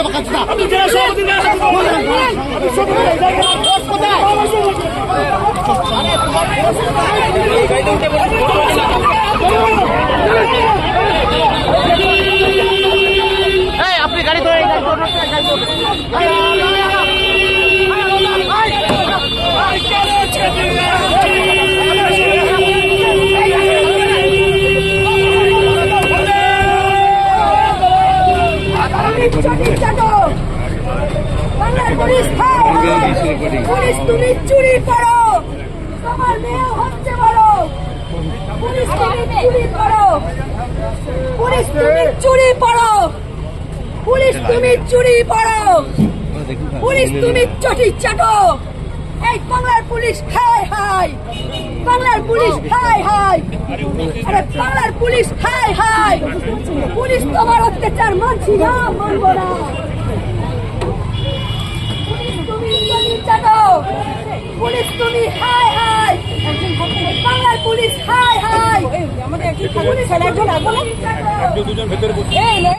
আপনি জেলা সভাপতি না আপনি গাড়ি ধরে পুলিশ তুমি চুরি করো, তোমার মেয়ে হচ্ছে বড়। পুলিশ তুমি চুরি করো, পুলিশ তুমি চুরি করো, পুলিশ তুমি চুরি করো, পুলিশ তুমি চটি চাটো। এই বাংলার পুলিশ হাই হাই, বাংলার পুলিশ হাই হাই, আরে বাংলার পুলিশ হাই হাই। পুলিশ তোমার অত্যাচার মানছি না, মানবো না। পুলিশ তুমি হাই হাই, বাংলার পুলিশ হাই হাই। আমাদের